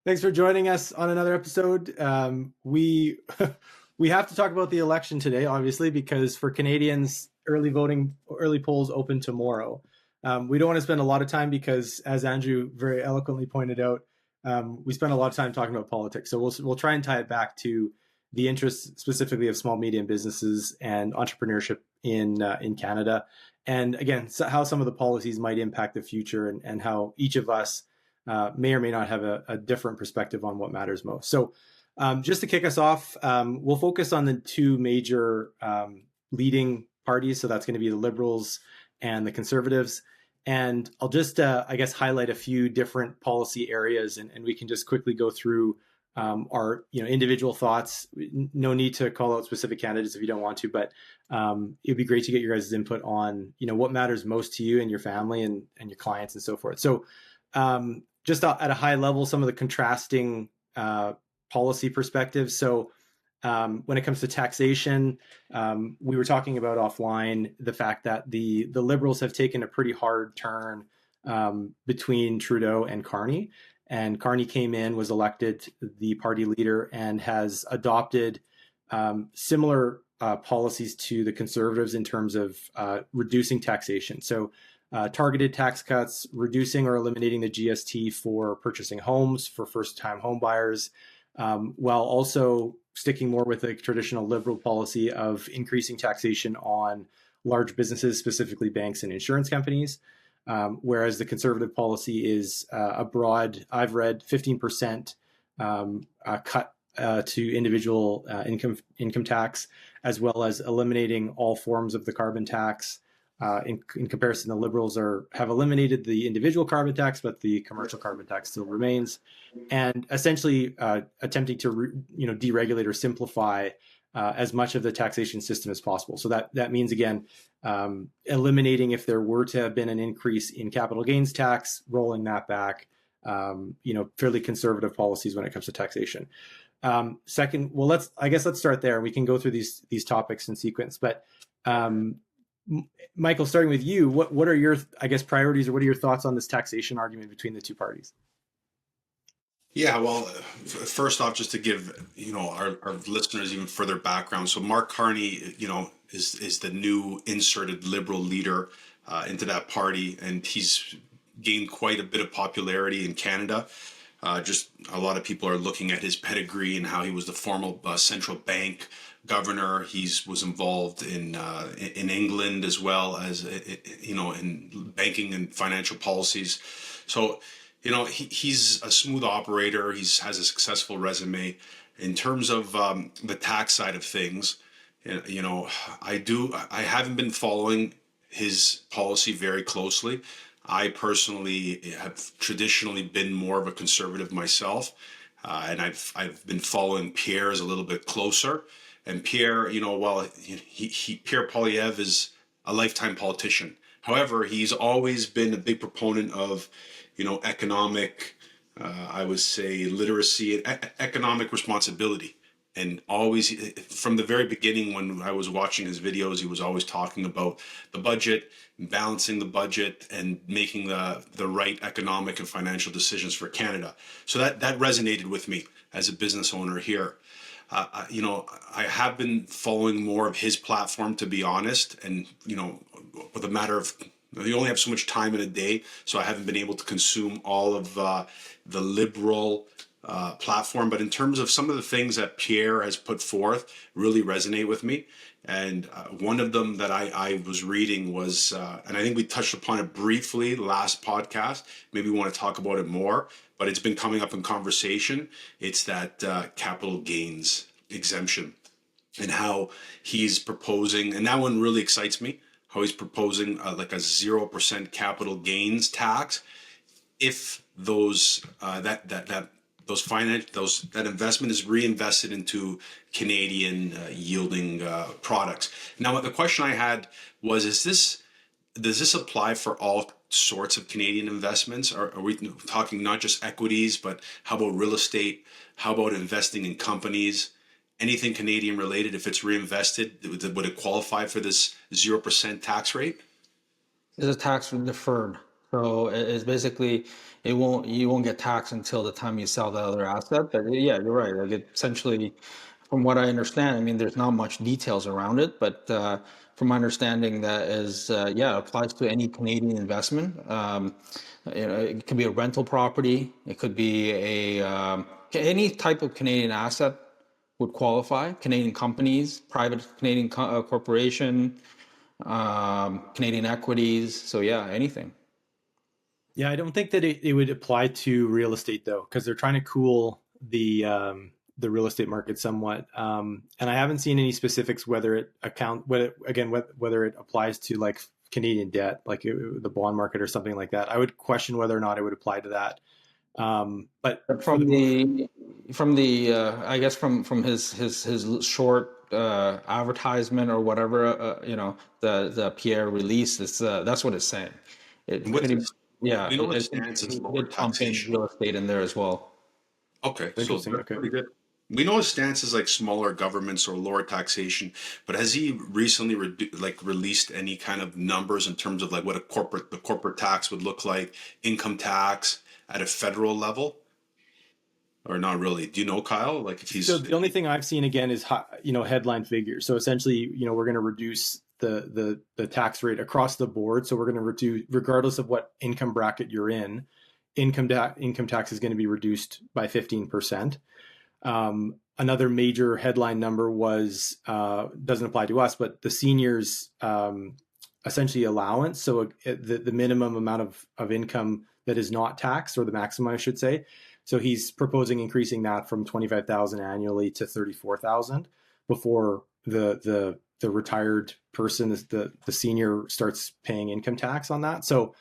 Thanks for joining us on another episode. We we have to talk about the election today, obviously, because for Canadians, early voting, early polls open tomorrow. We don't want to spend a lot of time because, as Andrew very eloquently pointed out, we spend a lot of time talking about politics. So we'll try and tie it back to the interests specifically of small medium businesses and entrepreneurship in Canada, and again, how some of the policies might impact the future, and how each of us may or may not have a different perspective on what matters most. So just to kick us off, we'll focus on the two major leading parties. So that's going to be the Liberals and the Conservatives. And I'll just, I guess, highlight a few different policy areas, and we can just quickly go through our individual thoughts. No need to call out specific candidates if you don't want to, but it'd be great to get your guys' input on what matters most to you and your family and your clients and so forth. So just at a high level, some of the contrasting policy perspectives. So when it comes to taxation, we were talking about offline the fact that the Liberals have taken a pretty hard turn between Trudeau and Carney. And Carney came in, was elected the party leader, and has adopted similar policies to the Conservatives in terms of reducing taxation. So targeted tax cuts, reducing or eliminating the GST for purchasing homes for first-time home buyers, while also sticking more with a traditional Liberal policy of increasing taxation on large businesses, specifically banks and insurance companies. Whereas the Conservative policy is a broad, I've read 15% cut to individual income tax, as well as eliminating all forms of the carbon tax. In comparison, the Liberals have eliminated the individual carbon tax, but the commercial carbon tax still remains, and essentially attempting to deregulate or simplify as much of the taxation system as possible. So that means, again, eliminating, if there were to have been an increase in capital gains tax, rolling that back, fairly conservative policies when it comes to taxation. Second, well, let's start there. We can go through these topics in sequence, but Michael, starting with you, what are your, I guess, priorities, or what are your thoughts on this taxation argument between the two parties? Yeah, well, first off, just to give our listeners even further background. So Mark Carney, is the new inserted Liberal leader into that party, and he's gained quite a bit of popularity in Canada. Just a lot of people are looking at his pedigree and how he was the former central bank governor. He was involved in England as well as in banking and financial policies. So he's a smooth operator. He has a successful resume. In terms of the tax side of things, I haven't been following his policy very closely. I personally have traditionally been more of a conservative myself, and I've been following Pierre's a little bit closer. And Pierre, while Pierre Poilievre is a lifetime politician, however, he's always been a big proponent of economic, I would say, literacy and economic responsibility. And always, from the very beginning, when I was watching his videos, he was always talking about the budget, balancing the budget, and making the right economic and financial decisions for Canada. So that resonated with me as a business owner here. I have been following more of his platform, to be honest, and with a matter of, you only have so much time in a day, so I haven't been able to consume all of the Liberal platform. But in terms of some of the things that Pierre has put forth, really resonate with me. And one of them that I was reading was, and I think we touched upon it briefly last podcast, maybe we want to talk about it more, but it's been coming up in conversation. It's that capital gains exemption, and how he's proposing, and that one really excites me, how he's proposing like a 0% capital gains tax if those that investment is reinvested into Canadian yielding products. Now, the question I had was, does this apply for all sorts of Canadian investments? Are we talking not just equities, but how about real estate? How about investing in companies? Anything Canadian related, if it's reinvested, would it qualify for this 0% tax rate? Is a tax deferred So it's basically you won't get taxed until the time you sell the other asset. But yeah, you're right. Like essentially, from what I understand, I mean, there's not much details around it, but from my understanding, that is yeah, it applies to any Canadian investment. It could be a rental property. It could be a any type of Canadian asset would qualify. Canadian companies, private Canadian corporation, Canadian equities. So yeah, anything. Yeah, I don't think that it would apply to real estate though, because they're trying to cool the real estate market somewhat. And I haven't seen any specifics whether it whether it applies to like Canadian debt, like the bond market or something like that. I would question whether or not it would apply to that. But But for the most, from the I guess from his short advertisement or whatever the Pierre release is that's what it's saying. And It what's pretty his, yeah we know his it stance is lower did pump in taxation. real estate in there as well. Okay, so interesting. that's Okay. pretty good. We know his stance is like smaller governments or lower taxation, but has he recently released any kind of numbers in terms of like what the corporate tax would look like, income tax at a federal level, or not really? Do you know, Kyle? Like if So he's the only thing I've seen again is headline figures. So essentially, we're going to reduce the tax rate across the board. So we're going to reduce regardless of what income bracket you're in. Income tax is going to be reduced by 15%. Another major headline number was doesn't apply to us, but the seniors essentially allowance. So the minimum amount of income that is not taxed, or the maximum, I should say. So he's proposing increasing that from 25,000 annually to 34,000 before the retired person, the senior, starts paying income tax on that. So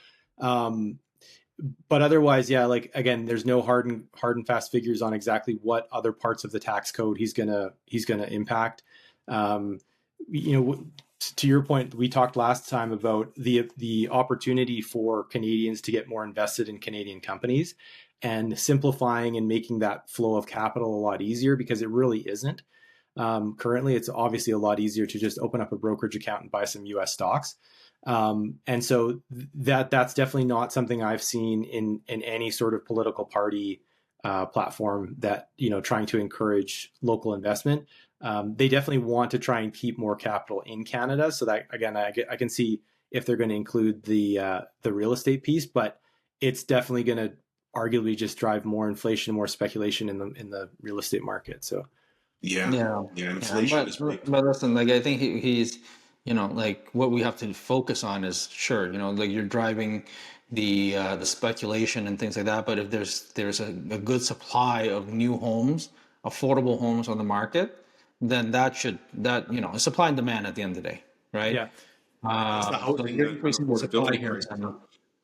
but otherwise, yeah, like again, there's no hard and fast figures on exactly what other parts of the tax code he's gonna impact. Um, to your point, we talked last time about the opportunity for Canadians to get more invested in Canadian companies, and simplifying and making that flow of capital a lot easier, because it really isn't. Currently, it's obviously a lot easier to just open up a brokerage account and buy some U.S. stocks. And so that's definitely not something I've seen in any sort of political party platform that trying to encourage local investment. They definitely want to try and keep more capital in Canada. So that again, I can see if they're going to include the real estate piece, but it's definitely going to arguably just drive more inflation, more speculation in the real estate market. So yeah, Yeah, yeah, yeah, inflation is big. but listen, like I think he's, like what we have to focus on is sure, like you're driving the speculation and things like that. But if there's a good supply of new homes, affordable homes on the market, then it's supply and demand at the end of the day, right? yeah. That's the So housing you're and increasing the supply affordability here, crisis. and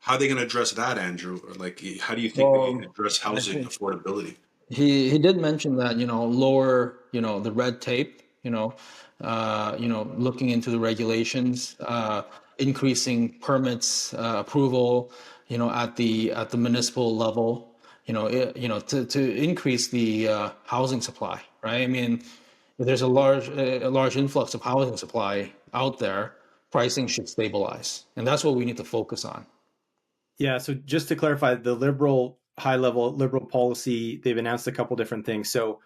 How are they going to address that, Andrew? Or like, how do you think they well, address I housing think. affordability? He did mention that, lower, the red tape, looking into the regulations, increasing permits, approval, at the municipal level, to increase the housing supply, right? I mean, if there's a large influx of housing supply out there, pricing should stabilize, and that's what we need to focus on. Yeah, so just to clarify, the high level liberal policy, they've announced a couple different things. So,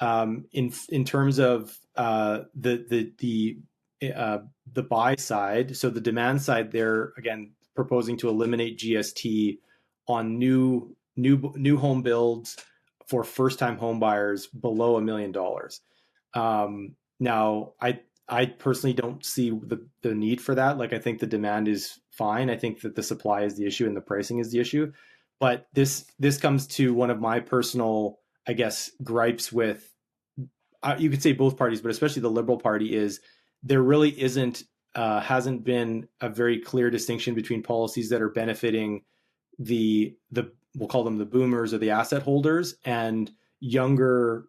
in terms of the buy side, so the demand side, they're again proposing to eliminate GST on new home builds for first time home buyers below $1 million. Now, I personally don't see the need for that. Like, I think the demand is fine. I think that the supply is the issue and the pricing is the issue. But this comes to one of my personal, I guess, gripes with, you could say both parties, but especially the Liberal Party, is there really hasn't been a very clear distinction between policies that are benefiting the we'll call them the boomers or the asset holders, and younger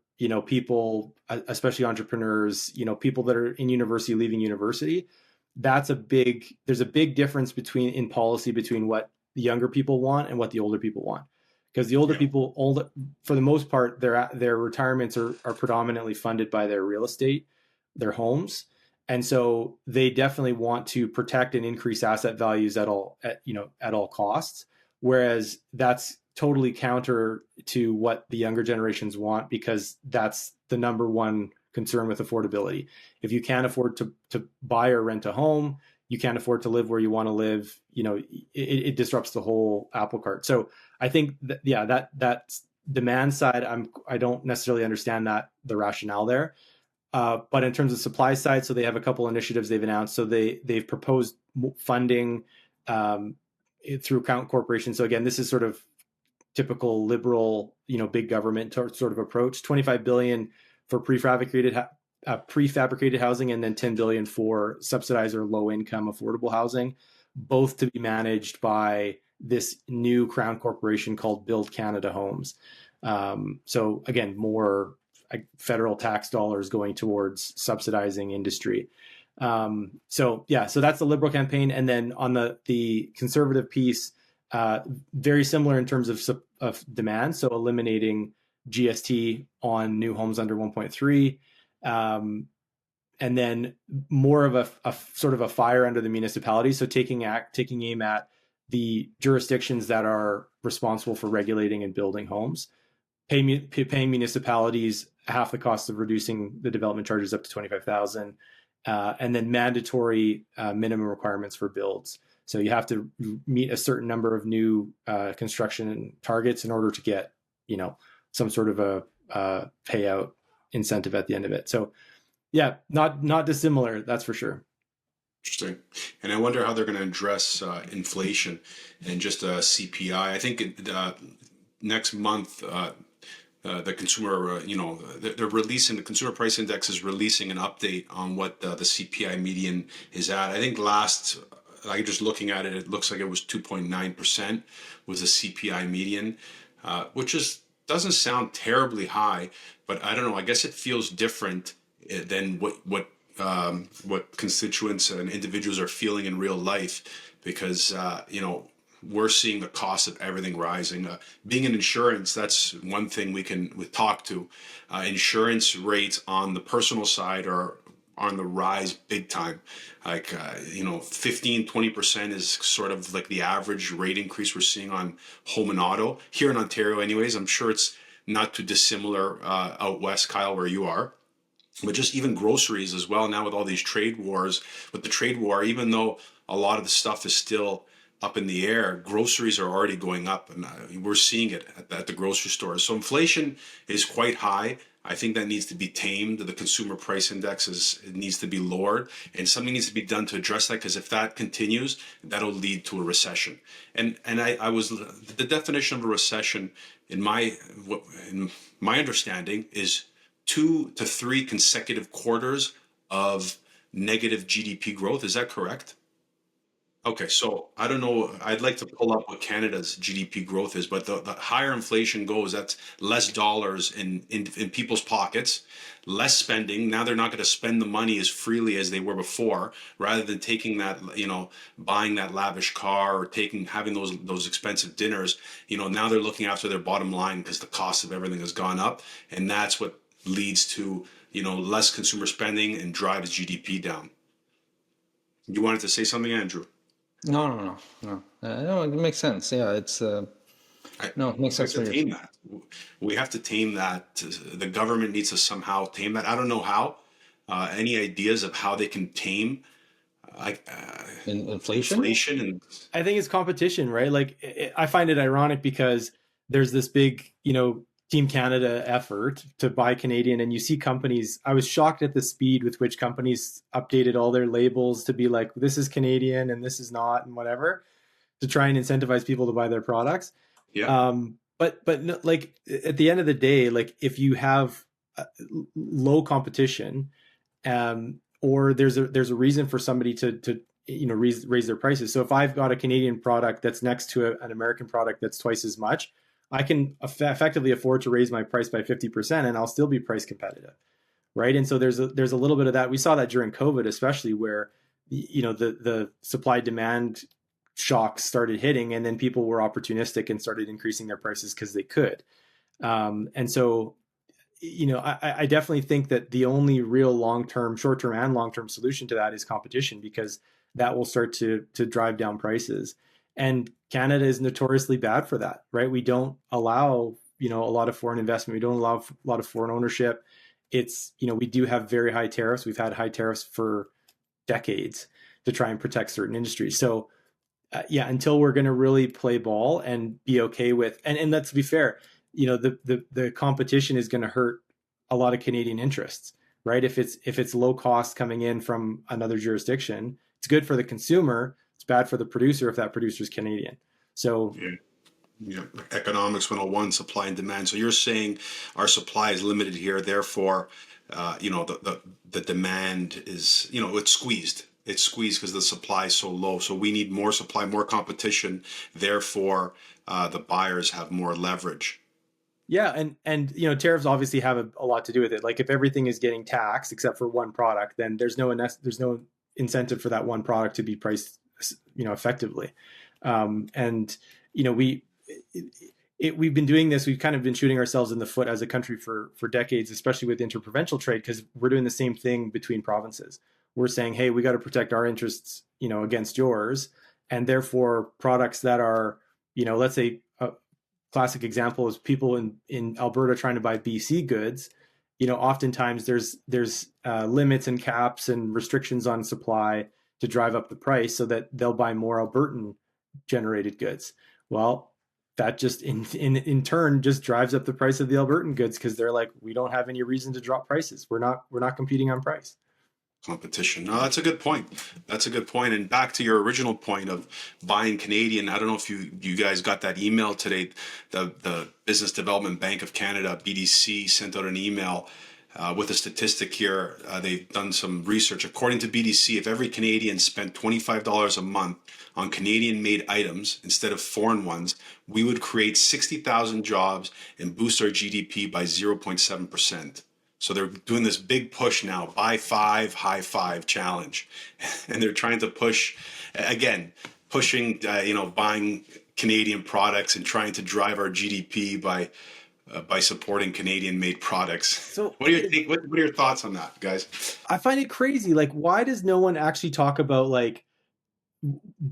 people, especially entrepreneurs, people that are in university, leaving university. There's a big difference in policy between what the younger people want and what the older people want, because the older Yeah. people, for the most part, their retirements are predominantly funded by their real estate, their homes. And so they definitely want to protect and increase asset values at all costs. Whereas that's totally counter to what the younger generations want, because that's the number one concern with affordability. If you can't afford to buy or rent a home, you can't afford to live where you want to live, it disrupts the whole apple cart. So I think that demand side, I don't necessarily understand the rationale there. But in terms of supply side, so they have a couple initiatives they've announced. So they've proposed funding through Crown Corporation. So again, this is sort of typical liberal, big government sort of approach. 25 billion for prefabricated housing, and then 10 billion for subsidized or low income affordable housing, both to be managed by this new Crown Corporation called Build Canada Homes. So again, more federal tax dollars going towards subsidizing industry. So that's the Liberal campaign. And then on the Conservative piece, very similar in terms of demand. So eliminating GST on new homes under 1.3, and then more of a sort of a fire under the municipality. So taking aim at the jurisdictions that are responsible for regulating and building homes, paying municipalities half the cost of reducing the development charges up to 25,000, and then mandatory minimum requirements for builds. So you have to meet a certain number of new construction targets in order to get, some sort of a payout incentive at the end of it. So yeah, not dissimilar, that's for sure. Interesting. And I wonder how they're going to address inflation and just CPI. I think next month, the consumer, they're releasing, the Consumer Price Index is releasing an update on what the CPI median is at. I think like just looking at it, it looks like it was 2.9% was the CPI median, which doesn't sound terribly high, but I don't know. I guess it feels different than what constituents and individuals are feeling in real life, because we're seeing the cost of everything rising. Being in insurance, that's one thing we talk to. Insurance rates on the personal side are on the rise big time. Like 15-20% is sort of like the average rate increase we're seeing on home and auto here in Ontario anyways. I'm sure it's not too dissimilar out west, Kyle, where you are. But just even groceries as well now, with all these trade wars, with the trade war, even though a lot of the stuff is still up in the air, groceries are already going up, and we're seeing it at the grocery stores. So inflation is quite high. I think that needs to be tamed. The Consumer Price Index it needs to be lowered, and something needs to be done to address that, because if that continues, that'll lead to a recession. And the definition of a recession in my understanding is 2 to 3 consecutive quarters of negative GDP growth. Is that correct? Okay, so I don't know. I'd like to pull up what Canada's GDP growth is, but the higher inflation goes, that's less dollars in people's pockets, less spending. Now they're not going to spend the money as freely as they were before, rather than taking that, buying that lavish car or having those expensive dinners. Now they're looking after their bottom line because the cost of everything has gone up, and that's what leads to less consumer spending and drives GDP down. You wanted to say something, Andrew? No. No, it makes sense. Yeah, it makes sense. To tame that. We have to tame that. The government needs to somehow tame that. I don't know how. Any ideas of how they can tame inflation? Inflation, I think it's competition, right? Like I find it ironic because there's this big, Team Canada effort to buy Canadian, and you see companies. I was shocked at the speed with which companies updated all their labels to be like, this is Canadian and this is not, and whatever, to try and incentivize people to buy their products. Yeah. But like at the end of the day, like if you have low competition, or there's a reason for somebody to raise their prices. So if I've got a Canadian product that's next to an American product that's twice as much, I can effectively afford to raise my price by 50%, and I'll still be price competitive, right? And so there's a little bit of that. We saw that during COVID, especially, where the supply demand shocks started hitting, and then people were opportunistic and started increasing their prices because they could. And so I definitely think that the only real long-term, short-term and long-term solution to that is competition, because that will start to drive down prices. And Canada is notoriously bad for that, right? We don't allow, a lot of foreign investment. We don't allow a lot of foreign ownership. It's, we do have very high tariffs. We've had high tariffs for decades to try and protect certain industries. So yeah, until we're going to really play ball and be okay with, and let's be fair, the competition is going to hurt a lot of Canadian interests, right? If it's low cost coming in from another jurisdiction, it's good for the consumer. It's bad for the producer if that producer is Canadian. So Yeah. Yeah, economics 101, supply and demand. So you're saying our supply is limited here, therefore, the demand is, it's squeezed. It's squeezed because the supply is so low. So we need more supply, more competition. Therefore, the buyers have more leverage. yeah, and tariffs obviously have a lot to do with it. Like if everything is getting taxed except for one product, then there's no incentive for that one product to be priced, effectively. And we we've been doing this. We've kind of been shooting ourselves in the foot as a country for decades, especially with interprovincial trade, because we're doing the same thing between provinces. We're saying, hey, we got to protect our interests, against yours, and therefore products that are, let's say a classic example is people in Alberta trying to buy BC goods. Oftentimes there's limits and caps and restrictions on supply to drive up the price so that they'll buy more Albertan generated goods. Well, that just in turn just drives up the price of the Albertan goods, because they're like, we don't have any reason to drop prices. We're not competing on price. Competition. No, that's a good point. That's a good point. And back to your original point of buying Canadian. I don't know if you guys got that email today. The Business Development Bank of Canada, BDC, sent out an email with a statistic here. They've done some research. According to BDC, if every Canadian spent $25 a month on Canadian-made items instead of foreign ones, we would create 60,000 jobs and boost our GDP by 0.7%. So they're doing this big push now, buy five, high five challenge. And they're trying to push, again, buying Canadian products and trying to drive our GDP by supporting Canadian-made products. So what are your thoughts on that, guys? I find it crazy. Like, why does no one actually talk about, like,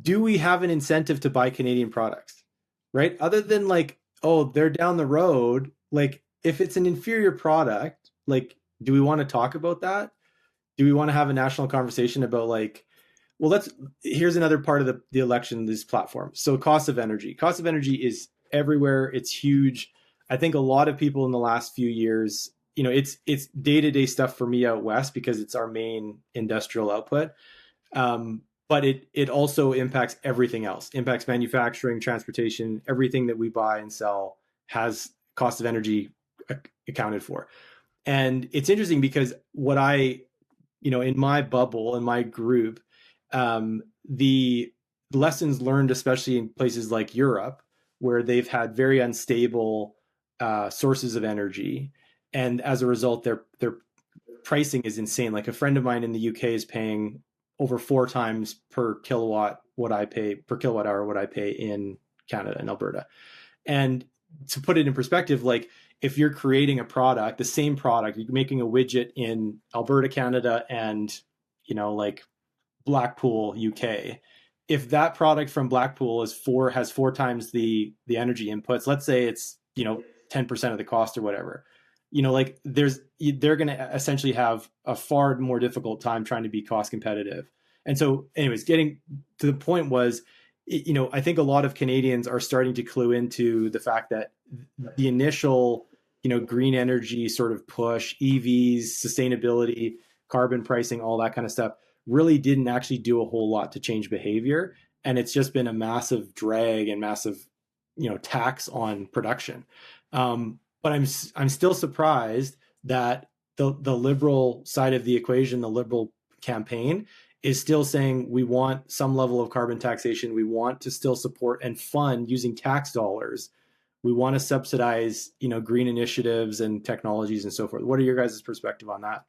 do we have an incentive to buy Canadian products, right? Other than like, oh, they're down the road. Like, if it's an inferior product, like, do we want to talk about that? Do we want to have a national conversation about, like, well, here's another part of the election, this platform. So cost of energy is everywhere. It's huge. I think a lot of people in the last few years, it's day-to-day stuff for me out west because it's our main industrial output. But it also impacts everything else, impacts manufacturing, transportation, everything that we buy and sell has cost of energy accounted for. And it's interesting because what in my bubble, in my group, the lessons learned, especially in places like Europe, where they've had very unstable sources of energy. And as a result, their pricing is insane. Like a friend of mine in the UK is paying over 4 times per kilowatt what I pay per kilowatt hour, what I pay in Canada and Alberta. And to put it in perspective, like if you're creating a product, the same product, you're making a widget in Alberta, Canada, and, like Blackpool, UK. If that product from Blackpool has 4 times the energy inputs, let's say it's, 10% of the cost or whatever, like they're going to essentially have a far more difficult time trying to be cost competitive. And so anyways, getting to the point was, I think a lot of Canadians are starting to clue into the fact that the initial, green energy sort of push, EVs, sustainability, carbon pricing, all that kind of stuff really didn't actually do a whole lot to change behavior. And it's just been a massive drag and massive, tax on production. But I'm still surprised that the liberal side of the equation, the liberal campaign, is still saying we want some level of carbon taxation. We want to still support and fund using tax dollars. We want to subsidize, green initiatives and technologies and so forth. What are your guys' perspective on that?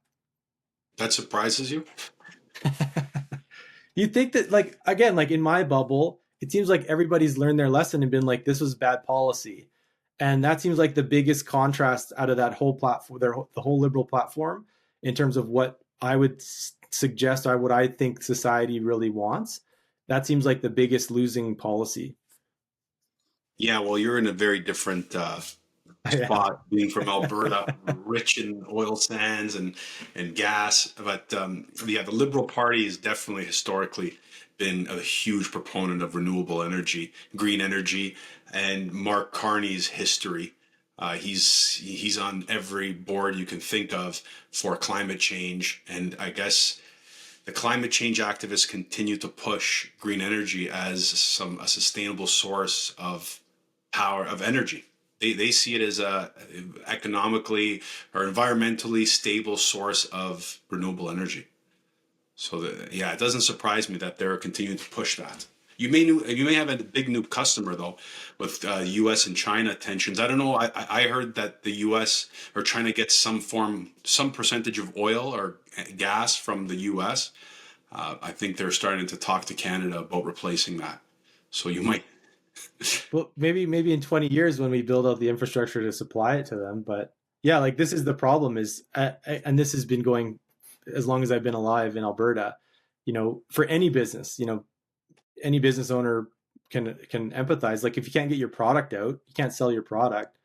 That surprises you? You think that, like, again, like in my bubble, it seems like everybody's learned their lesson and been like, this was bad policy. And that seems like the biggest contrast out of that whole platform, the whole liberal platform, in terms of what I would suggest or what I think society really wants. That seems like the biggest losing policy. Yeah, well, you're in a very different Yeah. spot, being from Alberta, rich in oil sands and gas. But yeah, the Liberal Party has definitely historically been a huge proponent of renewable energy, green energy, and Mark Carney's history. He's on every board you can think of for climate change, and I guess the climate change activists continue to push green energy as a sustainable source of power of energy. They see it as a economically or environmentally stable source of renewable energy. So yeah, it doesn't surprise me that they're continuing to push that. You may have a big new customer though with U.S. and China tensions. I don't know. I heard that the U.S. or China gets some percentage of oil or gas from the U.S. I think they're starting to talk to Canada about replacing that. So you might. Well, maybe in 20 years when we build out the infrastructure to supply it to them. But yeah, like this is the problem is, and this has been going as long as I've been alive in Alberta. For any business, any business owner can empathize. Like if you can't get your product out, you can't sell your product.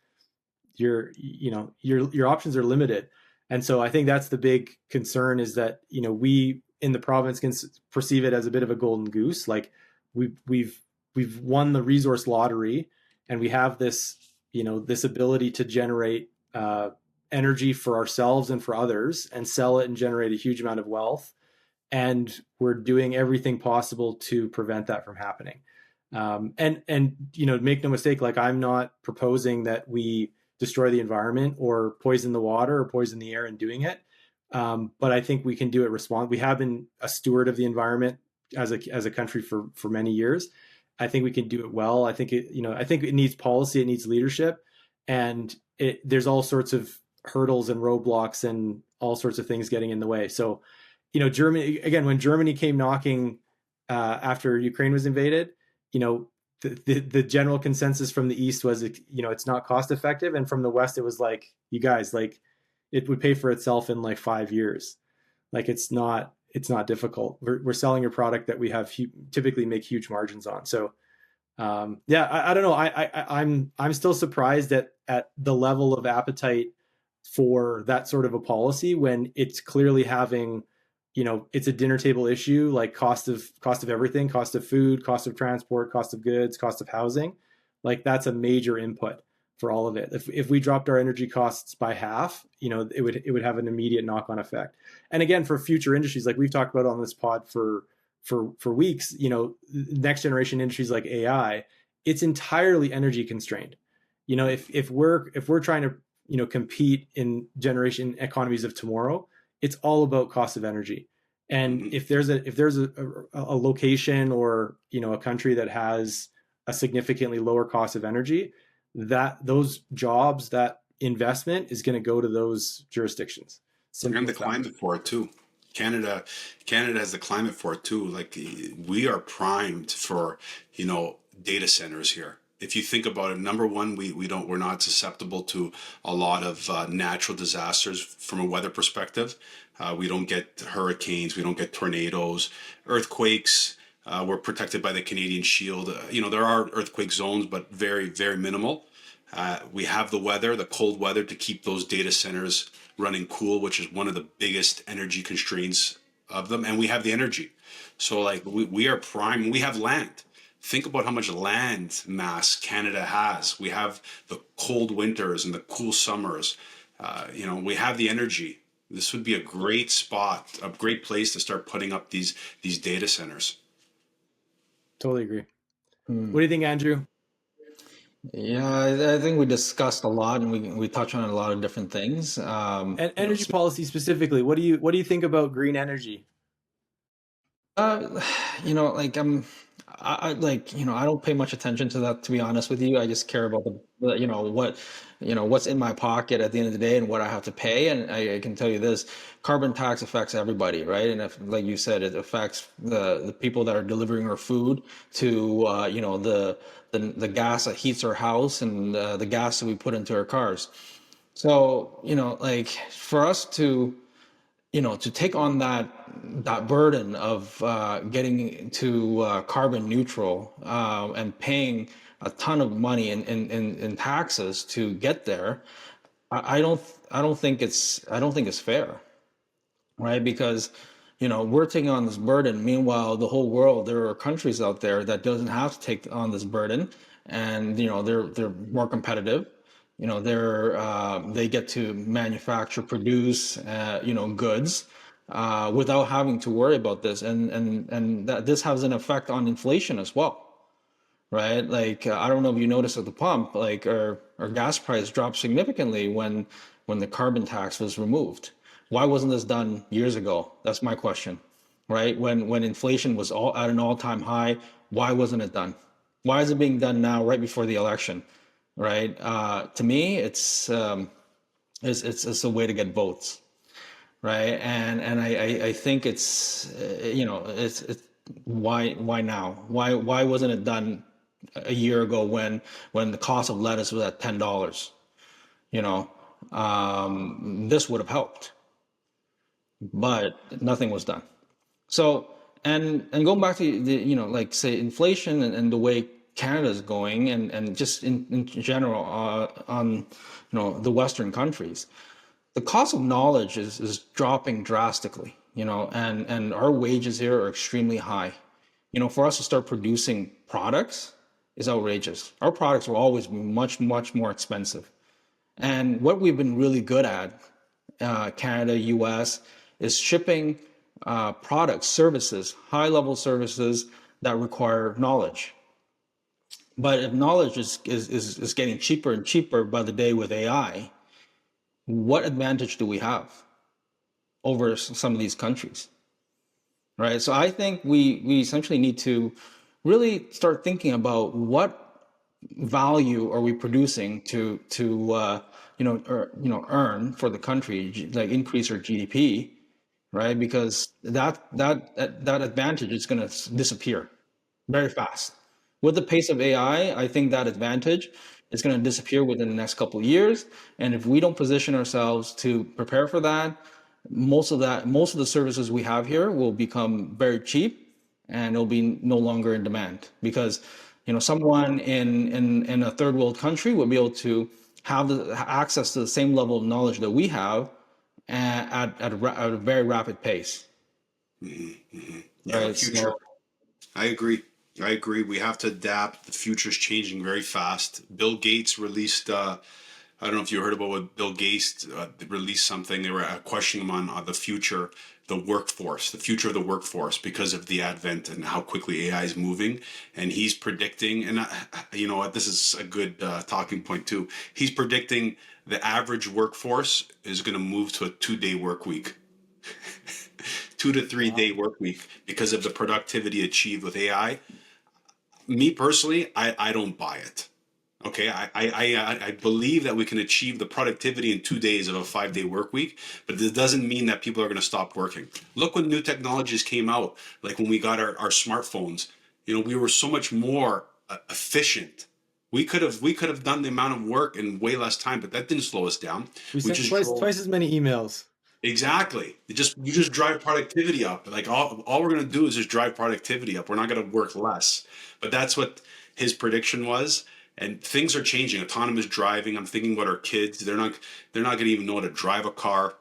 Your options are limited, and so I think that's the big concern is that we in the province can perceive it as a bit of a golden goose. Like we've won the resource lottery, and we have this ability to generate energy for ourselves and for others, and sell it and generate a huge amount of wealth. And we're doing everything possible to prevent that from happening. And make no mistake, like I'm not proposing that we destroy the environment or poison the water or poison the air in doing it. But I think we can do it. We have been a steward of the environment as a country for many years. I think we can do it well. I think it needs policy, it needs leadership, and there's all sorts of hurdles and roadblocks and all sorts of things getting in the way. So, Germany, again, when Germany came knocking after Ukraine was invaded, the general consensus from the East was, it's not cost effective. And from the West, it was like, you guys, like it would pay for itself in like 5 years. Like it's not difficult. We're selling a product that we have typically make huge margins on. So yeah, I don't know. I'm still surprised at the level of appetite for that sort of a policy when it's clearly having, it's a dinner table issue, like cost of everything, cost of food, cost of transport, cost of goods, cost of housing. Like that's a major input for all of it. If we dropped our energy costs by half, it would have an immediate knock-on effect. And again, for future industries, like we've talked about on this pod for weeks, next generation industries like AI, it's entirely energy constrained. If we're trying to compete in generation economies of tomorrow, it's all about cost of energy. And if there's a location or a country that has a significantly lower cost of energy, that those jobs, that investment is going to go to those jurisdictions. And the climate for it too. Canada has the climate for it too. Like we are primed for data centers here. If you think about it, number one, we're not susceptible to a lot of natural disasters from a weather perspective. We don't get hurricanes, we don't get tornadoes, earthquakes. We're protected by the Canadian Shield. There are earthquake zones, but very, very minimal. We have the weather, the cold weather, to keep those data centers running cool, which is one of the biggest energy constraints of them. And we have the energy. So like we are prime. We have land. Think about how much land mass Canada has. We have the cold winters and the cool summers. We have the energy. This would be a great spot, a great place to start putting up these data centers. Totally agree. What do you think, Andrew? Yeah, I think we discussed a lot, and we touched on a lot of different things. And energy policy specifically, what do you think about green energy? Like I like, I don't pay much attention to that, to be honest with you. I just care about what's in my pocket at the end of the day and what I have to pay. And I can tell you this, carbon tax affects everybody, right? And if, like you said, it affects the people that are delivering our food to, the gas that heats our house and the gas that we put into our cars. So, like for us to take on that burden of getting to carbon neutral and paying a ton of money in taxes to get there, I don't think it's fair, right? Because we're taking on this burden. Meanwhile, the whole world, there are countries out there that doesn't have to take on this burden, and they're more competitive. They get to manufacture, produce, goods without having to worry about this, and that this has an effect on inflation as well, right? Like I don't know if you noticed at the pump, like our gas price dropped significantly when the carbon tax was removed. Why wasn't this done years ago? That's my question, right? When inflation was all at an all-time high, why wasn't it done? Why is it being done now, right before the election, right? To me, it's a way to get votes, right? And I think it's why now? Why wasn't it done a year ago when the cost of lettuce was at $10? This would have helped, but nothing was done. So, and going back to like say inflation and the way Canada is going, and just in general on the Western countries, the cost of knowledge is dropping drastically. And our wages here are extremely high. For us to start producing products is outrageous. Our products will always be much, much more expensive. And what we've been really good at, Canada, US, is shipping products, services, high-level services that require knowledge. But if knowledge is getting cheaper and cheaper by the day with AI, what advantage do we have over some of these countries, right? So I think we essentially need to really start thinking about what value are we producing to earn for the country, like increase our GDP, right? Because that advantage is going to disappear very fast. With the pace of AI, I think that advantage is going to disappear within the next couple of years. And if we don't position ourselves to prepare for that, most of the services we have here will become very cheap, and it'll be no longer in demand because someone in a third world country will be able to have access to the same level of knowledge that we have at a very rapid pace. Yeah, the future. I agree. We have to adapt. The future's changing very fast. Bill Gates released. I don't know if you heard about what Bill Gates released something. They were questioning him on the future, the future of the workforce, because of the advent and how quickly AI is moving. And he's predicting, and you know what, this is a good talking point too. He's predicting the average workforce is going to move to a 2-day work week. 2 to 3 day work week because of the productivity achieved with AI. Me personally, I don't buy it. Okay, I believe that we can achieve the productivity in 2 days of a 5-day work week, but this doesn't mean that people are going to stop working. Look when new technologies came out, like when we got our smartphones. We were so much more efficient. We could have done the amount of work in way less time, but that didn't slow us down. We sent twice as many emails. Exactly. You just drive productivity up. Like all we're gonna do is just drive productivity up. We're not gonna work less. But that's what his prediction was. And things are changing. Autonomous driving. I'm thinking about our kids. They're not gonna even know how to drive a car.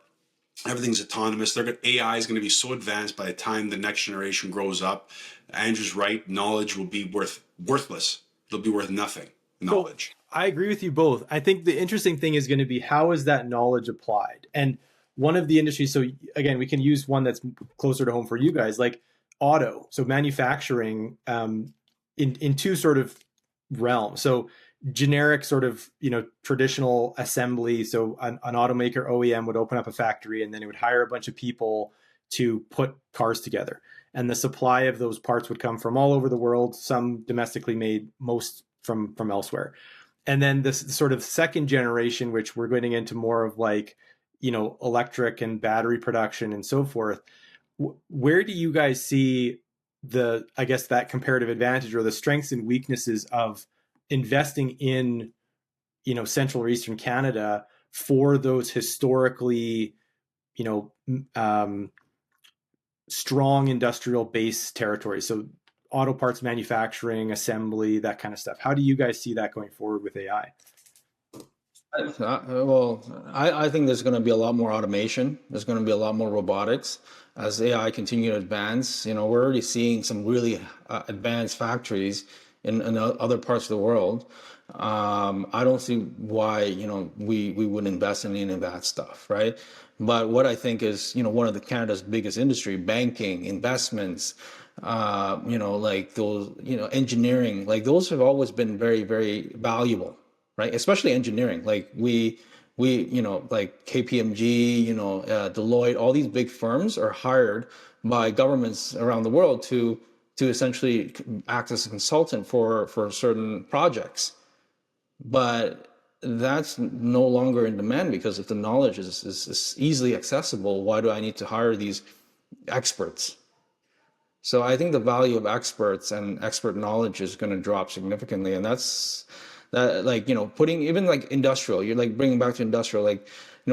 Everything's autonomous. AI is gonna be so advanced by the time the next generation grows up. Andrew's right. Knowledge will be worthless. It'll be worth nothing. Knowledge. So I agree with you both. I think the interesting thing is going to be how is that knowledge applied? And one of the industries, so again, we can use one that's closer to home for you guys, like auto, so manufacturing in two sort of realms. So generic sort of, traditional assembly. So an automaker OEM would open up a factory and then it would hire a bunch of people to put cars together. and the supply of those parts would come from all over the world, some domestically made, most from elsewhere. And then this sort of second generation, which we're getting into more of like, electric and battery production and so forth. Where do you guys see I guess that comparative advantage or the strengths and weaknesses of investing in, Central or Eastern Canada for those historically, strong industrial base territories? So auto parts manufacturing, assembly, that kind of stuff. How do you guys see that going forward with AI? I think there's going to be a lot more automation. There's going to be a lot more robotics as AI continue to advance. We're already seeing some really advanced factories in other parts of the world. I don't see why, we wouldn't invest in any of that stuff, right? But what I think is, one of the Canada's biggest industry, banking, investments, like those, engineering, like those have always been very, very valuable, right? Especially engineering. Like we, like KPMG, Deloitte, all these big firms are hired by governments around the world to essentially act as a consultant for certain projects. But that's no longer in demand, because if the knowledge is easily accessible, why do I need to hire these experts? So I think the value of experts and expert knowledge is going to drop significantly. And that's that, like, putting even like industrial, you're like bringing back to industrial, like,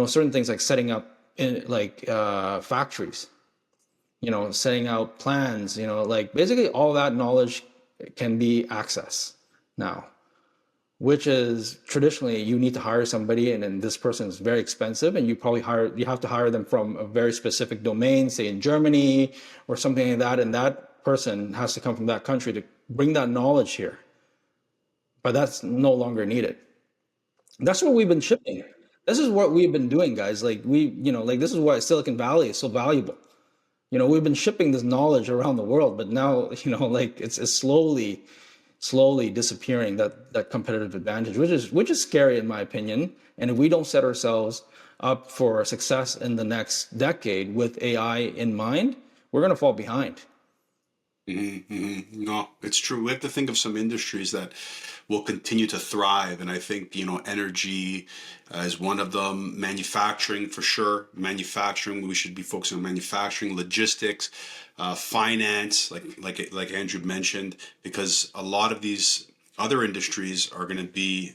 certain things like setting up in like factories, setting out plans, like basically all that knowledge can be accessed now, which is traditionally you need to hire somebody, and then this person is very expensive, and you have to hire them from a very specific domain, say in Germany or something like that, and that person has to come from that country to bring that knowledge here. But that's no longer needed. That's what we've been shipping. This is what we've been doing, guys. Like like this is why Silicon Valley is so valuable. We've been shipping this knowledge around the world, but now, like it's slowly disappearing, that competitive advantage, which is scary in my opinion. And if we don't set ourselves up for success in the next decade with AI in mind, we're going to fall behind. No, it's true. We have to think of some industries that will continue to thrive, and I think energy is one of them. Manufacturing, for sure. Manufacturing, we should be focusing on manufacturing, logistics, finance, like Andrew mentioned, because a lot of these other industries are going to be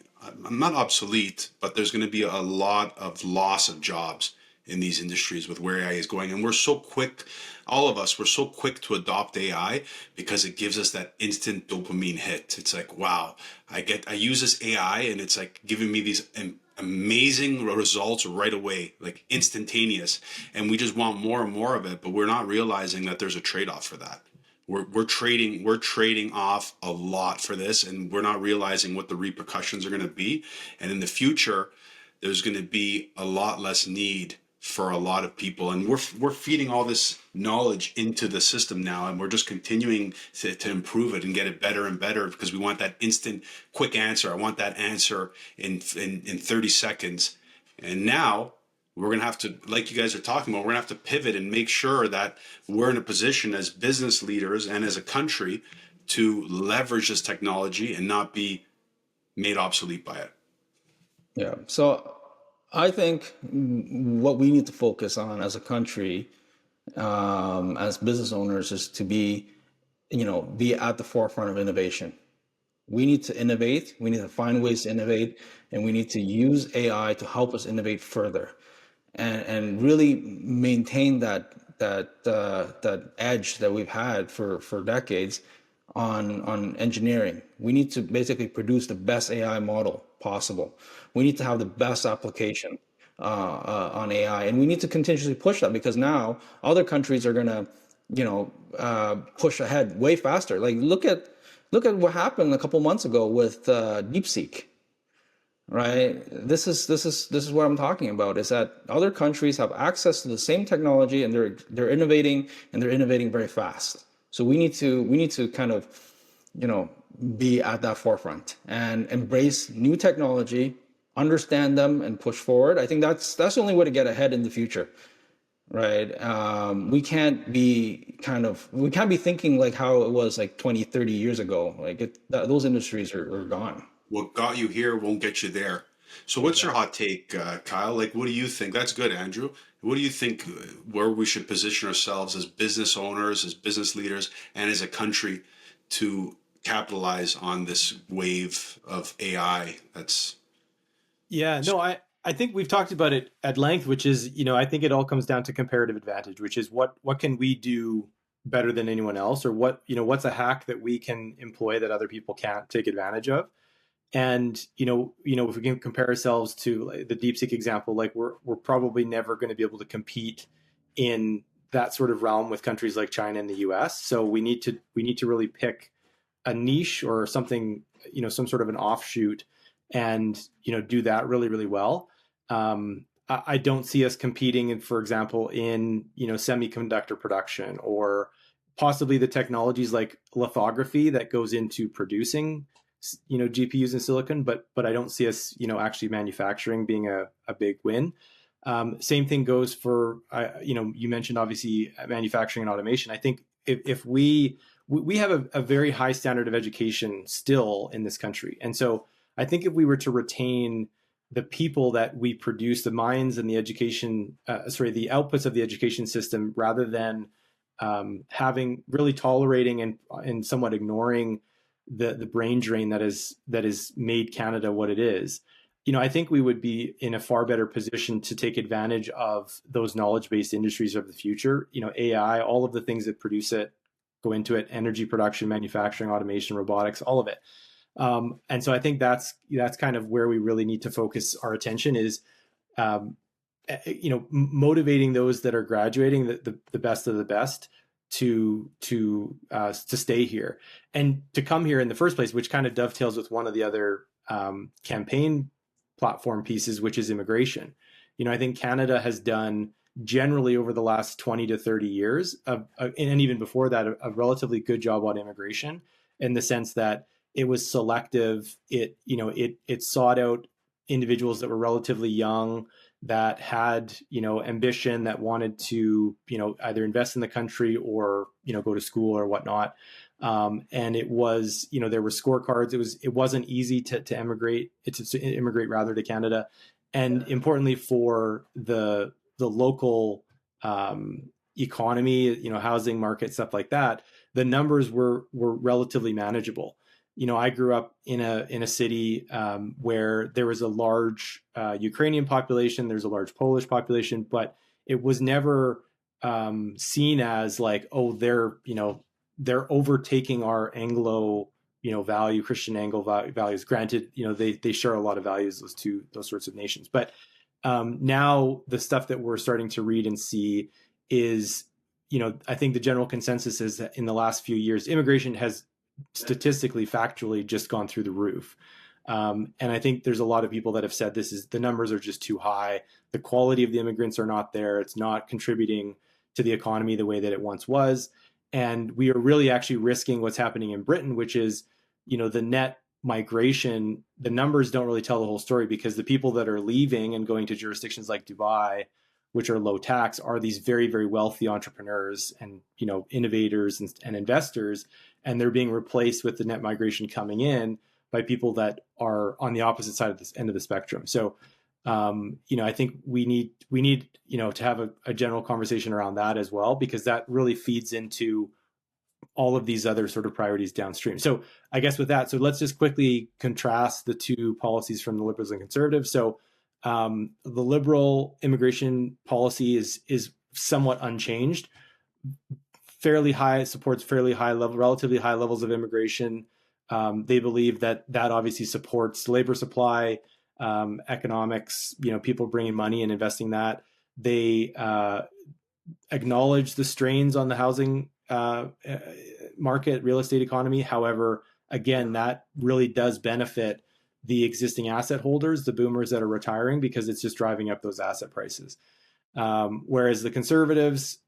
not obsolete, but there's going to be a lot of loss of jobs in these industries with where AI is going. And we're so quick, all of us, we're so quick to adopt AI because it gives us that instant dopamine hit. It's like, wow, I use this AI and it's like giving me these amazing results right away, like instantaneous. And we just want more and more of it, but we're not realizing that there's a trade-off for that. We're trading off a lot for this, and we're not realizing what the repercussions are going to be. And in the future, there's going to be a lot less need for a lot of people, and we're feeding all this knowledge into the system now, and we're just continuing to improve it and get it better and better, because we want that instant quick answer. I want that answer in 30 seconds. And now we're going to have to, like you guys are talking about, we're going to have to pivot and make sure that we're in a position as business leaders and as a country to leverage this technology and not be made obsolete by it. Yeah. So I think what we need to focus on as a country, as business owners, is to be at the forefront of innovation. We need to innovate. We need to find ways to innovate, and we need to use AI to help us innovate further, and really maintain that edge that we've had for decades on engineering. We need to basically produce the best AI model possible. We need to have the best application on AI, and we need to continuously push that, because now other countries are going to push ahead way faster. Like look at what happened a couple months ago with DeepSeek. Right. This is what I'm talking about, is that other countries have access to the same technology, and they're innovating, and they're innovating very fast. So we need to kind of, be at that forefront and embrace new technology, understand them, and push forward. I think that's the only way to get ahead in the future. right? We can't be thinking like how it was like 20, 30 years ago. Like those industries are gone. What got you here won't get you there. So, what's your Exactly. hot take, Kyle? Like, what do you think? That's good, Andrew. What do you think where we should position ourselves as business owners, as business leaders, and as a country to capitalize on this wave of AI that's Yeah, no, I think we've talked about it at length, which is, I think it all comes down to comparative advantage, which is what can we do better than anyone else, or what's a hack that we can employ that other people can't take advantage of. And if we can compare ourselves to like, the DeepSeek example, like we're probably never going to be able to compete in that sort of realm with countries like China and the US. So we need to really pick a niche or something, some sort of an offshoot, and do that really really well. I don't see us competing in, for example, in semiconductor production, or possibly the technologies like lithography that goes into producing GPUs and silicon, but I don't see us actually manufacturing being a big win. Same thing goes for you mentioned obviously manufacturing and automation. I think if we have a very high standard of education still in this country, and so I think if we were to retain the people that we produce, the minds and the education, the outputs of the education system, rather than having really tolerating and somewhat ignoring the brain drain that is made Canada what it is, I think we would be in a far better position to take advantage of those knowledge-based industries of the future. AI, all of the things that produce it, go into it: energy production, manufacturing, automation, robotics, all of it. And so I think that's kind of where we really need to focus our attention is, motivating those that are graduating, the best of the best, to stay here and to come here in the first place, which kind of dovetails with one of the other campaign platform pieces, which is immigration. I think Canada has done generally over the last 20 to 30 years, and even before that, a relatively good job on immigration, in the sense that it was selective. It sought out individuals that were relatively young, that had ambition, that wanted to either invest in the country or go to school or whatnot. And it was there were scorecards. It wasn't easy to immigrate. To immigrate rather to Canada, and importantly for the local economy, housing market, stuff like that, the numbers were relatively manageable. I grew up in a city where there was a large Ukrainian population, there's a large Polish population, but it was never seen as like, oh, they're overtaking our Anglo Christian Anglo values. Granted, they share a lot of values, those sorts of nations, but now the stuff that we're starting to read and see is, I think the general consensus is that in the last few years, immigration has statistically, factually, just gone through the roof. And I think there's a lot of people that have said the numbers are just too high. The quality of the immigrants are not there. It's not contributing to the economy the way that it once was. And we are really actually risking what's happening in Britain, which is, the net migration. The numbers don't really tell the whole story, because the people that are leaving and going to jurisdictions like Dubai, which are low tax, are these very, very wealthy entrepreneurs and innovators and investors, and they're being replaced with the net migration coming in by people that are on the opposite side of this end of the spectrum. So, I think we need to have a general conversation around that as well, because that really feeds into all of these other sort of priorities downstream. So I guess with that, so let's just quickly contrast the two policies from the Liberals and Conservatives. So the Liberal immigration policy is somewhat unchanged. Supports fairly high level, relatively high levels of immigration. They believe that obviously supports labor supply, economics, people bringing money and investing that. They acknowledge the strains on the housing market, real estate economy. However, again, that really does benefit the existing asset holders, the boomers that are retiring, because it's just driving up those asset prices. Whereas the Conservatives,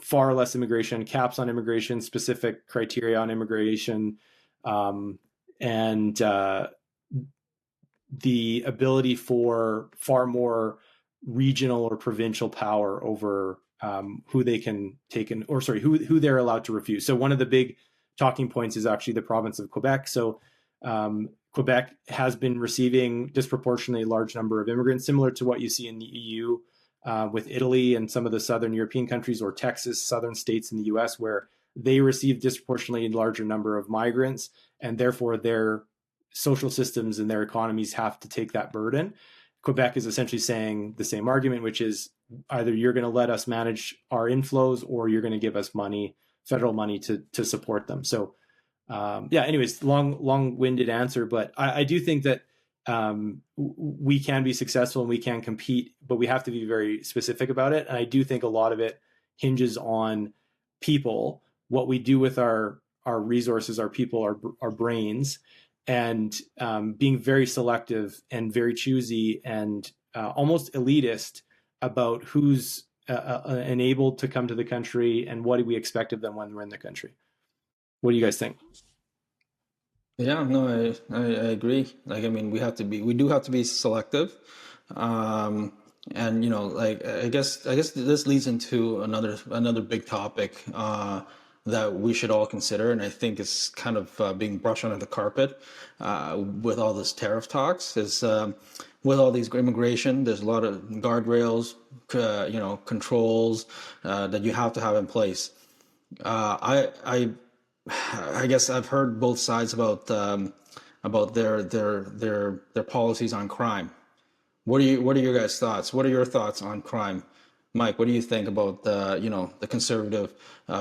far less immigration, caps on immigration, specific criteria on immigration, and the ability for far more regional or provincial power over who they can take in, or sorry, who they're allowed to refuse. So one of the big talking points is actually the province of Quebec. So Quebec has been receiving disproportionately large number of immigrants, similar to what you see in the EU with Italy and some of the southern European countries, or Texas, southern states in the US, where they receive disproportionately larger number of migrants, and therefore their social systems and their economies have to take that burden. Quebec is essentially saying the same argument, which is either you're going to let us manage our inflows or you're going to give us money, federal money to support them. So yeah, anyways, long-winded answer, but I do think that we can be successful and we can compete, but we have to be very specific about it. And I do think a lot of it hinges on people, what we do with our resources, our people, our brains, and being very selective and very choosy and almost elitist about who's enabled to come to the country and what do we expect of them when we're in the country. What do you guys think? Yeah, no, I agree. Like, I mean, we do have to be selective. Um, and like, I guess this leads into another big topic, that we should all consider, and I think it's kind of being brushed under the carpet, with all this tariff talks, is with all these immigration, there's a lot of guardrails, controls, that you have to have in place. I guess I've heard both sides about their policies on crime. What are your guys' thoughts? What are your thoughts on crime? Mike, what do you think about the conservative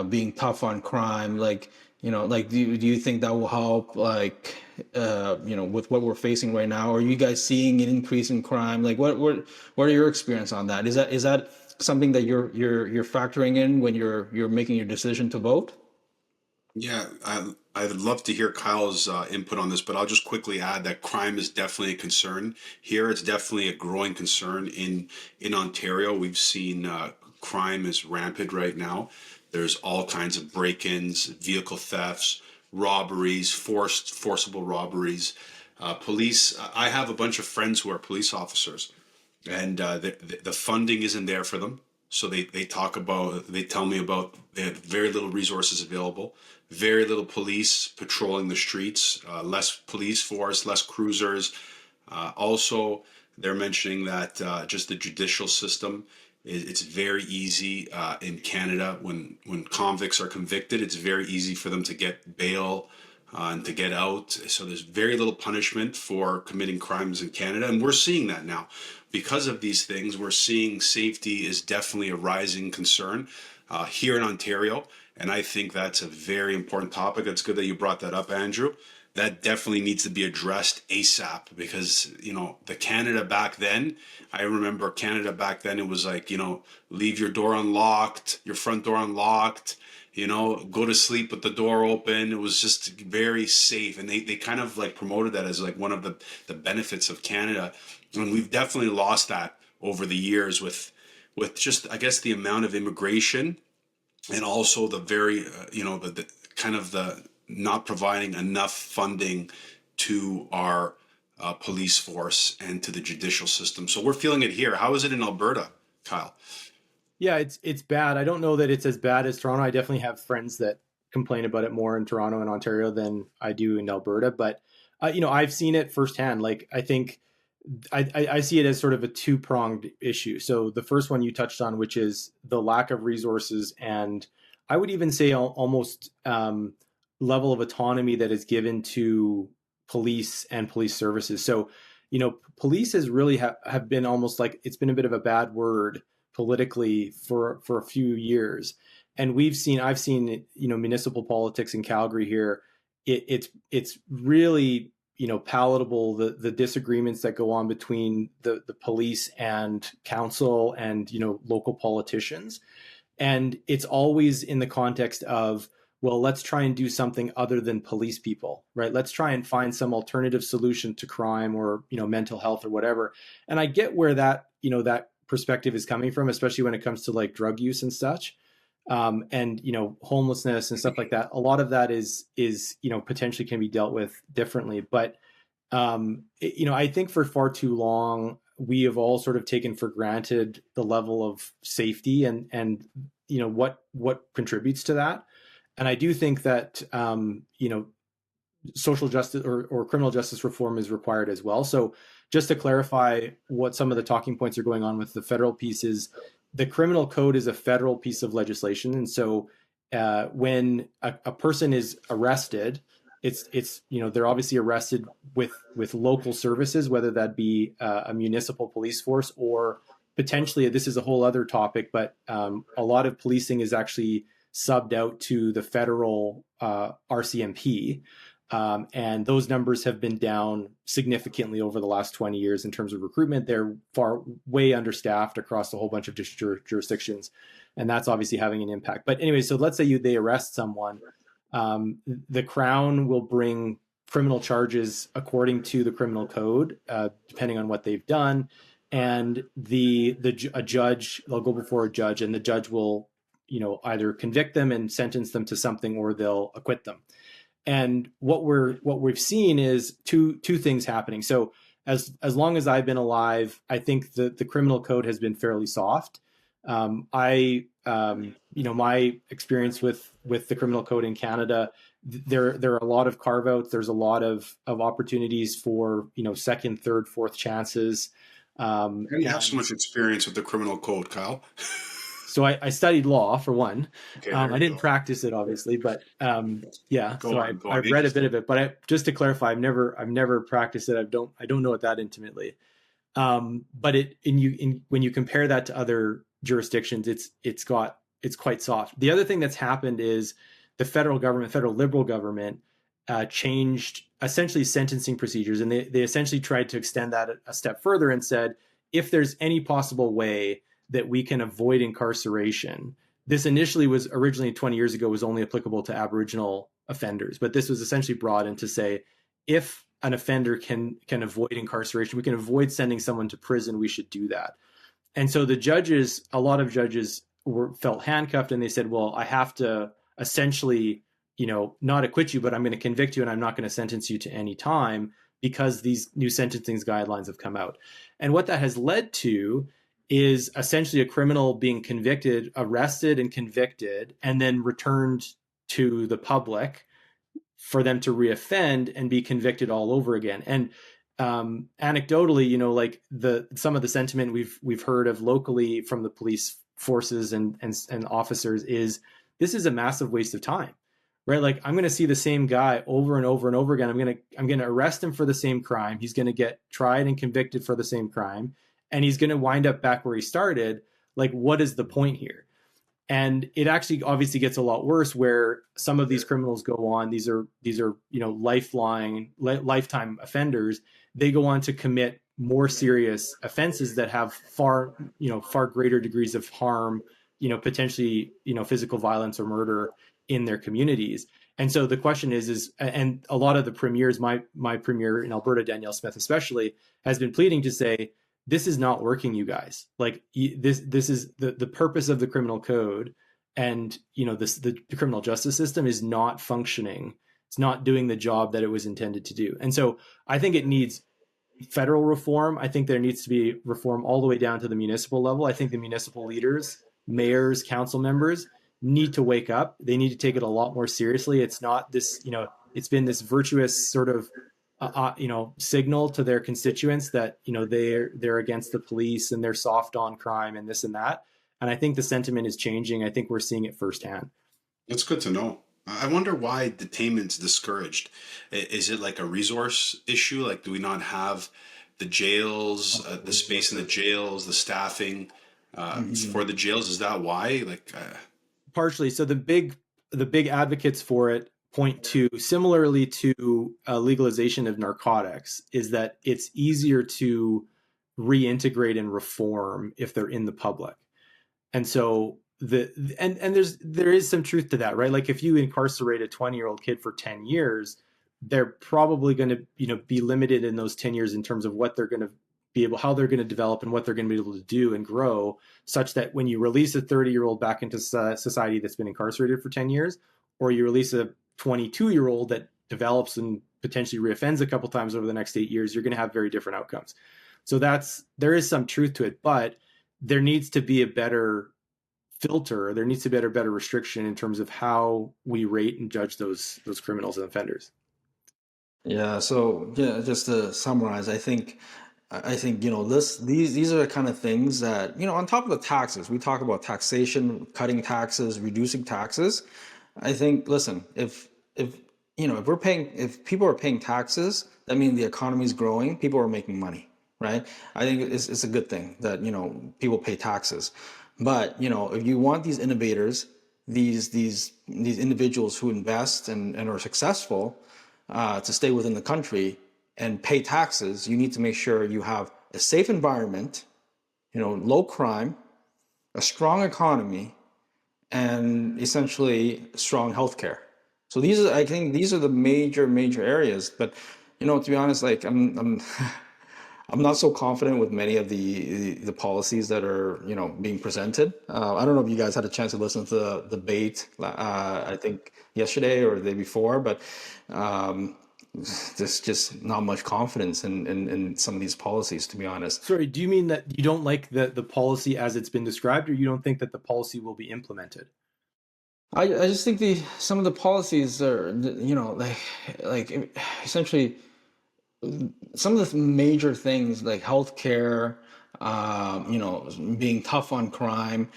being tough on crime? Like, do you think that will help, like, with what we're facing right now? Are you guys seeing an increase in crime? Like, what are your experience on that? Is that something that you're factoring in when you're making your decision to vote? Yeah, I'd love to hear Kyle's input on this, but I'll just quickly add that crime is definitely a concern here. It's definitely a growing concern in Ontario. We've seen crime is rampant right now. There's all kinds of break-ins, vehicle thefts, robberies, forcible robberies. Police. I have a bunch of friends who are police officers, and the funding isn't there for them. So they tell me about they have very little resources available, very little police patrolling the streets, less police force, less cruisers. Also, they're mentioning that just the judicial system, it's very easy in Canada when convicts are convicted, it's very easy for them to get bail and to get out. So there's very little punishment for committing crimes in Canada. And we're seeing that now. Because of these things, we're seeing safety is definitely a rising concern here in Ontario. And I think that's a very important topic. It's good that you brought that up, Andrew. That definitely needs to be addressed ASAP because, the Canada back then, I remember Canada back then, it was like, leave your door unlocked, your front door unlocked, go to sleep with the door open. It was just very safe. And they kind of like promoted that as like one of the benefits of Canada. And we've definitely lost that over the years with just, I guess, the amount of immigration and also the very, the kind of the not providing enough funding to our police force and to the judicial system. So we're feeling it here. How is it in Alberta, Kyle? Yeah, it's bad. I don't know that it's as bad as Toronto. I definitely have friends that complain about it more in Toronto and Ontario than I do in Alberta. But I've seen it firsthand. Like I think I see it as sort of a two-pronged issue. So the first one you touched on, which is the lack of resources, and I would even say almost level of autonomy that is given to police and police services. So, police has really have been almost like it's been a bit of a bad word politically for a few years. And I've seen, municipal politics in Calgary here. It's really, palatable, the disagreements that go on between the police and council and, local politicians. And it's always in the context of, well, let's try and do something other than police people, right? Let's try and find some alternative solution to crime or, mental health or whatever. And I get where that perspective is coming from, especially when it comes to like drug use and such. And homelessness and stuff like that. A lot of that is potentially can be dealt with differently. But I think for far too long, we have all sort of taken for granted the level of safety and what contributes to that. And I do think that social justice or criminal justice reform is required as well. So just to clarify what some of the talking points are going on with the federal piece is, the criminal code is a federal piece of legislation. And so when a person is arrested, it's they're obviously arrested with local services, whether that be a municipal police force, or potentially, this is a whole other topic, but a lot of policing is actually subbed out to the federal RCMP. And those numbers have been down significantly over the last 20 years in terms of recruitment. They're way understaffed across a whole bunch of jurisdictions. And that's obviously having an impact. But anyway, so let's say they arrest someone. The Crown will bring criminal charges according to the criminal code, depending on what they've done. And a judge, they'll go before a judge, and the judge will, either convict them and sentence them to something, or they'll acquit them. And what we've seen is two things happening. So as long as I've been alive, I think the criminal code has been fairly soft. My experience with the criminal code in Canada, there are a lot of carve outs. There's a lot of opportunities for second, third, fourth chances. You have so much experience with the criminal code, Kyle. So I studied law, for one. Okay, I didn't practice it, obviously, but yeah. I've read a bit of it. But just to clarify, I've never practiced it. I don't know it that intimately. But when you compare that to other jurisdictions, it's quite soft. The other thing that's happened is the federal Liberal government, changed essentially sentencing procedures, and they essentially tried to extend that a step further and said, if there's any possible way that we can avoid incarceration. This initially was originally 20 years ago was only applicable to Aboriginal offenders, but this was essentially broadened to say, if an offender can avoid incarceration, we can avoid sending someone to prison, we should do that. And so a lot of judges felt handcuffed, and they said, well, I have to essentially, not acquit you, but I'm going to convict you, and I'm not going to sentence you to any time, because these new sentencing guidelines have come out. And what that has led to is essentially a criminal being arrested and convicted, and then returned to the public for them to reoffend and be convicted all over again. And anecdotally, like some of the sentiment we've heard of locally from the police forces and officers is, this is a massive waste of time, right? Like, I'm going to see the same guy over and over and over again. I'm going to arrest him for the same crime. He's going to get tried and convicted for the same crime, and he's going to wind up back where he started. Like, what is the point here? And it actually obviously gets a lot worse, where some of these criminals go on. These are lifetime offenders. They go on to commit more serious offenses that have far greater degrees of harm, potentially, physical violence or murder in their communities. And so the question is, and a lot of the premiers, my premier in Alberta, Danielle Smith especially, has been pleading to say, this is not working, you guys. Like, this is the purpose of the criminal code, and the criminal justice system is not functioning. It's not doing the job that it was intended to do. And so I think it needs federal reform. I think there needs to be reform all the way down to the municipal level. I think the municipal leaders, mayors, council members need to wake up. They need to take it a lot more seriously. It's not this, it's been this virtuous sort of signal to their constituents that they're against the police and they're soft on crime and this and that. And I think the sentiment is changing. I think we're seeing it firsthand. That's good to know. I wonder why detainment's discouraged. Is it like a resource issue? Like, do we not have the jails, the space in the jails, the staffing for the jails? Is that why? Partially. So the big advocates for it point to, similarly to legalization of narcotics, is that it's easier to reintegrate and reform if they're in the public. And so there is some truth to that, right? Like, if you incarcerate a 20-year-old kid for 10 years, they're probably going to be limited in those 10 years in terms of what they're going to how they're going to develop and what they're going to be able to do and grow, such that when you release a 30-year-old back into society that's been incarcerated for 10 years, or you release a 22-year-old that develops and potentially reoffends a couple times over the next 8 years, you're going to have very different outcomes. So there is some truth to it, but there needs to be a better filter. There needs to be a better restriction in terms of how we rate and judge those criminals and offenders. Yeah, so yeah, just to summarize, I think these are the kind of things that on top of the taxes, we talk about taxation, cutting taxes, reducing taxes. I think, listen, if people are paying taxes, that means the economy is growing, people are making money, right? I think it's a good thing that people pay taxes, but if you want these innovators, these individuals who invest and are successful, to stay within the country and pay taxes, you need to make sure you have a safe environment, low crime, a strong economy, and essentially strong healthcare. So I think these are the major areas. But to be honest, like I'm not so confident with many of the policies that are being presented. I don't know if you guys had a chance to listen to the debate. I think yesterday or the day before, but there's just not much confidence in some of these policies, to be honest. Sorry, do you mean that you don't like the policy as it's been described, or you don't think that the policy will be implemented? I just think some of the policies are like essentially some of the major things like healthcare, being tough on crime.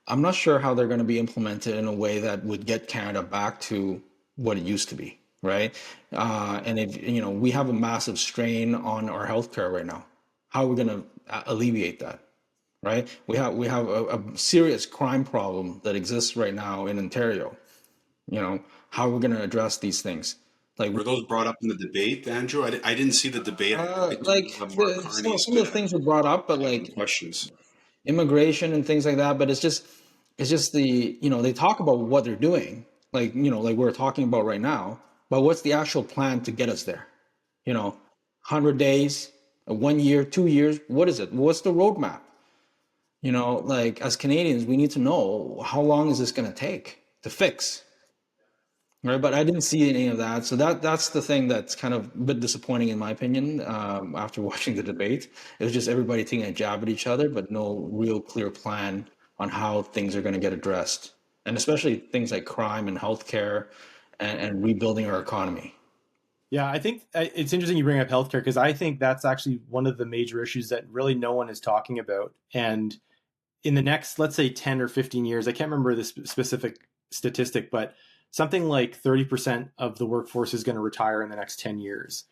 I'm not sure how they're going to be implemented in a way that would get Canada back to what it used to be, right? And if we have a massive strain on our healthcare right now, how are we going to alleviate that? Right? We have a serious crime problem that exists right now in Ontario. How are we going to address these things? Like Were those brought up in the debate, Andrew? I didn't see the debate. I do like have Mark Carney's some of the things were brought up, but like questions. immigration and things like that. But it's just they talk about what they're doing, like we're talking about right now. But what's the actual plan to get us there? 100 days, 1 year, 2 years. What is it? What's the roadmap? Like as Canadians, we need to know how long is this going to take to fix, right? But I didn't see any of that, so that's the thing that's kind of a bit disappointing in my opinion. After watching the debate, it was just everybody taking a jab at each other, but no real clear plan on how things are going to get addressed, and especially things like crime and healthcare and rebuilding our economy. Yeah, I think it's interesting you bring up healthcare because I think that's actually one of the major issues that really no one is talking about. And in the next, let's say 10 or 15 years, I can't remember the specific statistic, but something like 30% of the workforce is going to retire in the next 10 years.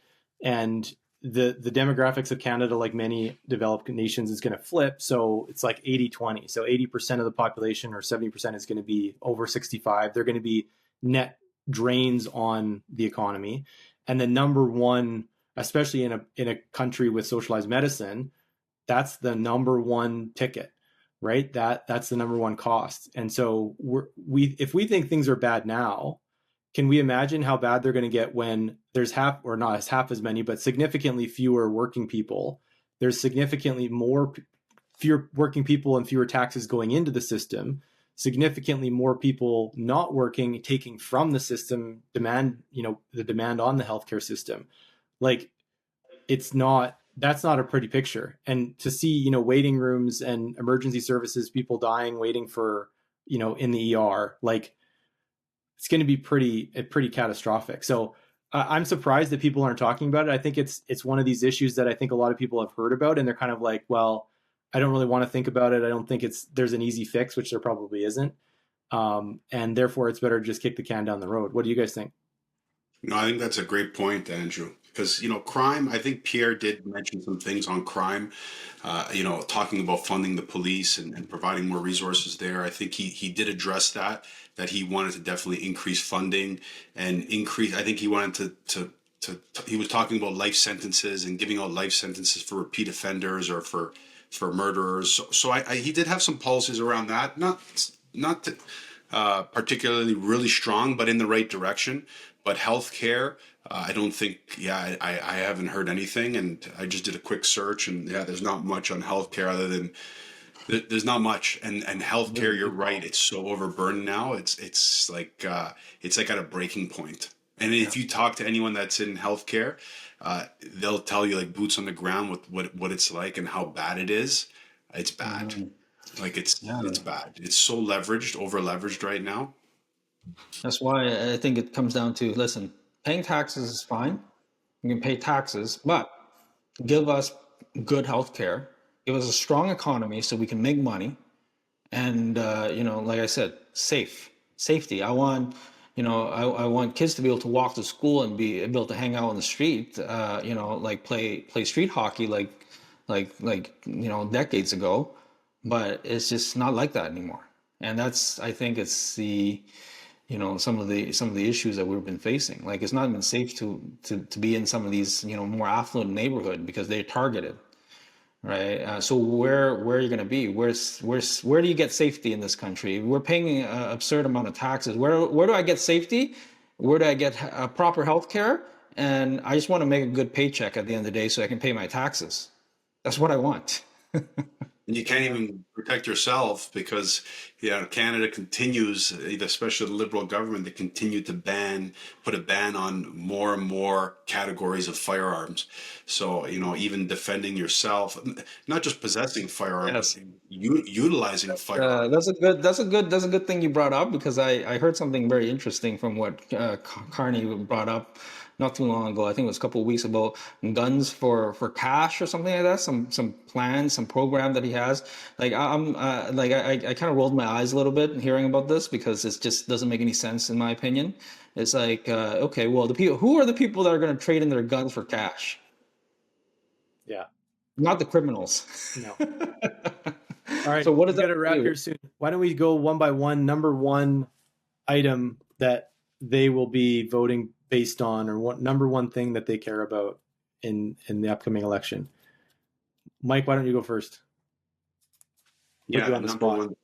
And the demographics of Canada, like many developed nations, is going to flip. So it's like 80-20. So 80% of the population or 70% is going to be over 65. They're going to be net drains on the economy. And the number one, especially in a country with socialized medicine, that's the number one ticket, right? That's the number one cost. And so if we think things are bad now, can we imagine how bad they're going to get when there's half as many, but significantly fewer working people? There's significantly fewer working people and fewer taxes going into the system, significantly more people not working, taking from the system, the demand on the healthcare system. Like that's not a pretty picture. And to see, waiting rooms and emergency services, people dying, waiting for, in the ER, like it's going to be pretty catastrophic. So I'm surprised that people aren't talking about it. I think it's one of these issues that I think a lot of people have heard about, and they're kind of like, well, I don't really want to think about it. I don't think there's an easy fix, which there probably isn't. And therefore it's better to just kick the can down the road. What do you guys think? No, I think that's a great point, Andrew. Because crime. I think Pierre did mention some things on crime. Talking about funding the police and providing more resources there. I think he did address that he wanted to definitely increase funding and increase. I think he wanted he was talking about life sentences and giving out life sentences for repeat offenders or for murderers. So he did have some policies around that. Not particularly really strong, but in the right direction. But healthcare, I don't think. Yeah, I haven't heard anything, and I just did a quick search, and yeah, there's not much on healthcare other than there's not much. And healthcare, you're right, it's so overburdened now. It's like at a breaking point. And if you talk to anyone that's in healthcare, they'll tell you like boots on the ground with what it's like and how bad it is. It's bad. Mhm. Like Yeah, it's bad. It's so leveraged, over leveraged right now. that's why I think it comes down to, listen, paying taxes is fine. You can pay taxes, but give us good health care, give us a strong economy so we can make money, and like I said, safety. I want kids to be able to walk to school and be able to hang out on the street, like play street hockey, like decades ago. But it's just not like that anymore, and that's, I think it's the some of the issues that we've been facing. Like, it's not been safe to be in some of these more affluent neighborhood because they're targeted, right? So where are you going to be? Where do you get safety in this country? We're paying an absurd amount of taxes. Where do I get safety? Where do I get proper health care? And I just want to make a good paycheck at the end of the day so I can pay my taxes. That's what I want. And you can't even protect yourself because Canada continues, especially the Liberal government, they continue to put a ban on more and more categories of firearms. So even defending yourself, not just possessing a firearm, but Yes. utilizing a firearm. That's a good thing you brought up, because I heard something very interesting from what Carney brought up not too long ago. I think it was a couple of weeks about guns for cash or something like that. Some plan, some program that he has. Like, I kind of rolled my eyes a little bit hearing about this, because it just doesn't make any sense in my opinion. It's like, okay, well, who are the people that are going to trade in their guns for cash? Yeah. Not the criminals. No. All right. So what does We got that to wrap do? here soon. Why don't we go one by one? Number one item that they will be voting based on, or what number one thing that they care about in the upcoming election. Mike, why don't you go first? Put Yeah, you the on the number spot. one.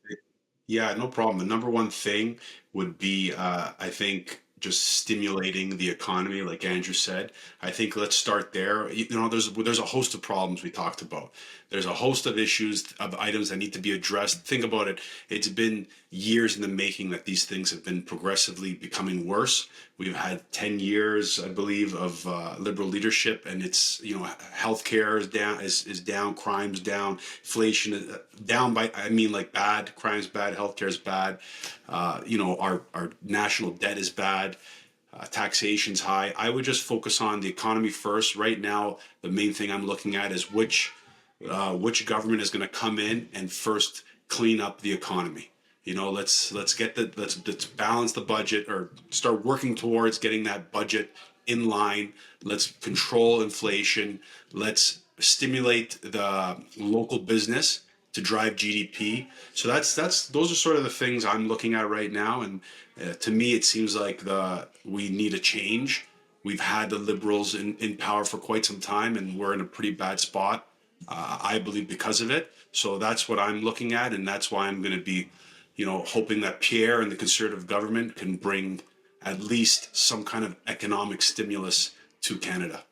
Yeah, no problem. The number one thing would be, I think, just stimulating the economy, like Andrew said. I think let's start there. There's a host of problems we talked about. There's a host of issues, of items that need to be addressed. Think about it. It's been years in the making that these things have been progressively becoming worse. We've had 10 years, I believe, of Liberal leadership, and it's, healthcare is down, crime's down, inflation is down by, I mean, like bad, crime's bad, healthcare is bad. Our national debt is bad. Taxation's high. I would just focus on the economy first. Right now, the main thing I'm looking at is which government is going to come in and first clean up the economy. Let's balance the budget, or start working towards getting that budget in line. Let's control inflation. Let's stimulate the local business to drive GDP. So those are sort of the things I'm looking at right now. And to me, it seems like we need a change. We've had the Liberals in power for quite some time, and we're in a pretty bad spot. I believe because of it. So that's what I'm looking at, and that's why I'm going to be, hoping that Pierre and the Conservative government can bring at least some kind of economic stimulus to Canada.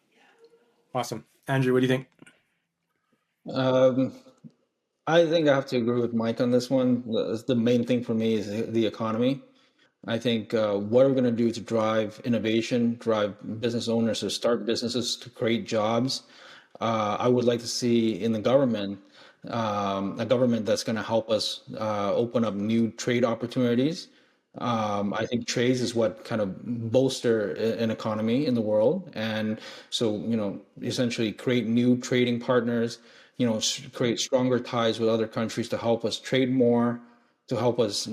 Awesome. Andrew, what do you think? Um, I think I have to agree with Mike on this one. The main thing for me is the economy. I think what are we going to do to drive innovation, drive business owners to start businesses, to create jobs? I would like to see in the government a government that's going to help us open up new trade opportunities. I think trades is what kind of bolster an economy in the world, and so essentially create new trading partners. Create stronger ties with other countries to help us trade more, to help us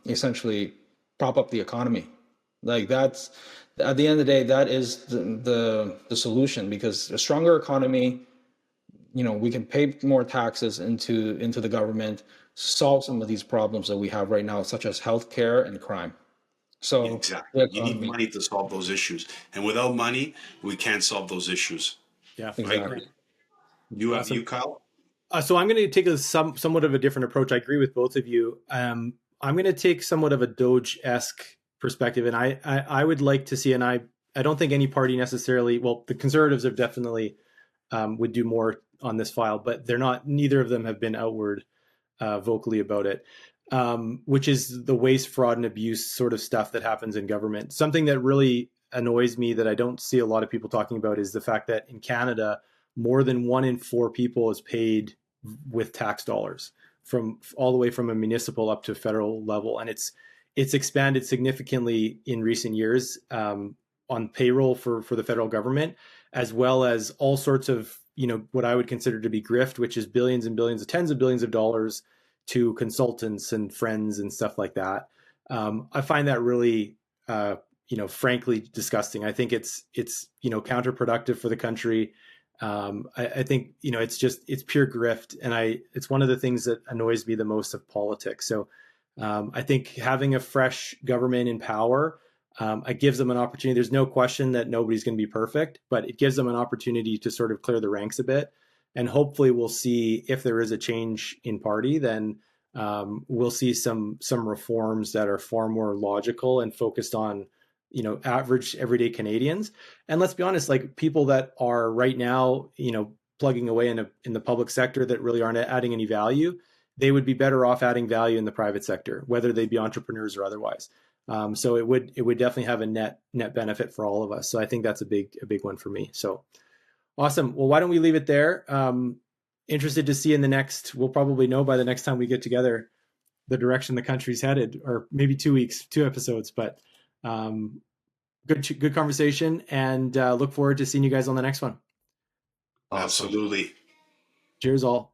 essentially prop up the economy. Like, that's, at the end of the day, that is the solution, because a stronger economy, we can pay more taxes into the government, solve some of these problems that we have right now, such as healthcare and crime. So the Exactly. You need economy. money to solve those issues, and without money, we can't solve those issues. Yeah. I Exactly. agree. You, Awesome. Kyle? So I'm going to take somewhat of a different approach. I agree with both of you. I'm going to take somewhat of a Doge-esque perspective, and I would like to see, and I don't think any party necessarily. Well, the Conservatives have definitely would do more on this file, but they're not. Neither of them have been outward vocally about it, which is the waste, fraud, and abuse sort of stuff that happens in government. Something that really annoys me that I don't see a lot of people talking about is the fact that in Canada, more than 1 in 4 people is paid with tax dollars, from all the way from a municipal up to federal level, and it's expanded significantly in recent years, on payroll for the federal government, as well as all sorts of, what I would consider to be grift, which is billions and billions, tens of billions of dollars to consultants and friends and stuff like that. I find that really, frankly disgusting. I think it's counterproductive for the country. I think, it's pure grift, and it's one of the things that annoys me the most of politics. So I think having a fresh government in power, it gives them an opportunity. There's no question that nobody's going to be perfect, but it gives them an opportunity to sort of clear the ranks a bit. And hopefully we'll see, if there is a change in party, then we'll see some reforms that are far more logical and focused on, average everyday Canadians. And let's be honest, like, people that are right now, plugging away in the public sector that really aren't adding any value, they would be better off adding value in the private sector, whether they be entrepreneurs or otherwise. So it would definitely have a net benefit for all of us. So I think that's a big one for me. So awesome. Well, why don't we leave it there? Interested to see we'll probably know by the next time we get together the direction the country's headed, or maybe 2 weeks, 2 episodes, but good conversation, and look forward to seeing you guys on the next one. Absolutely. Cheers all.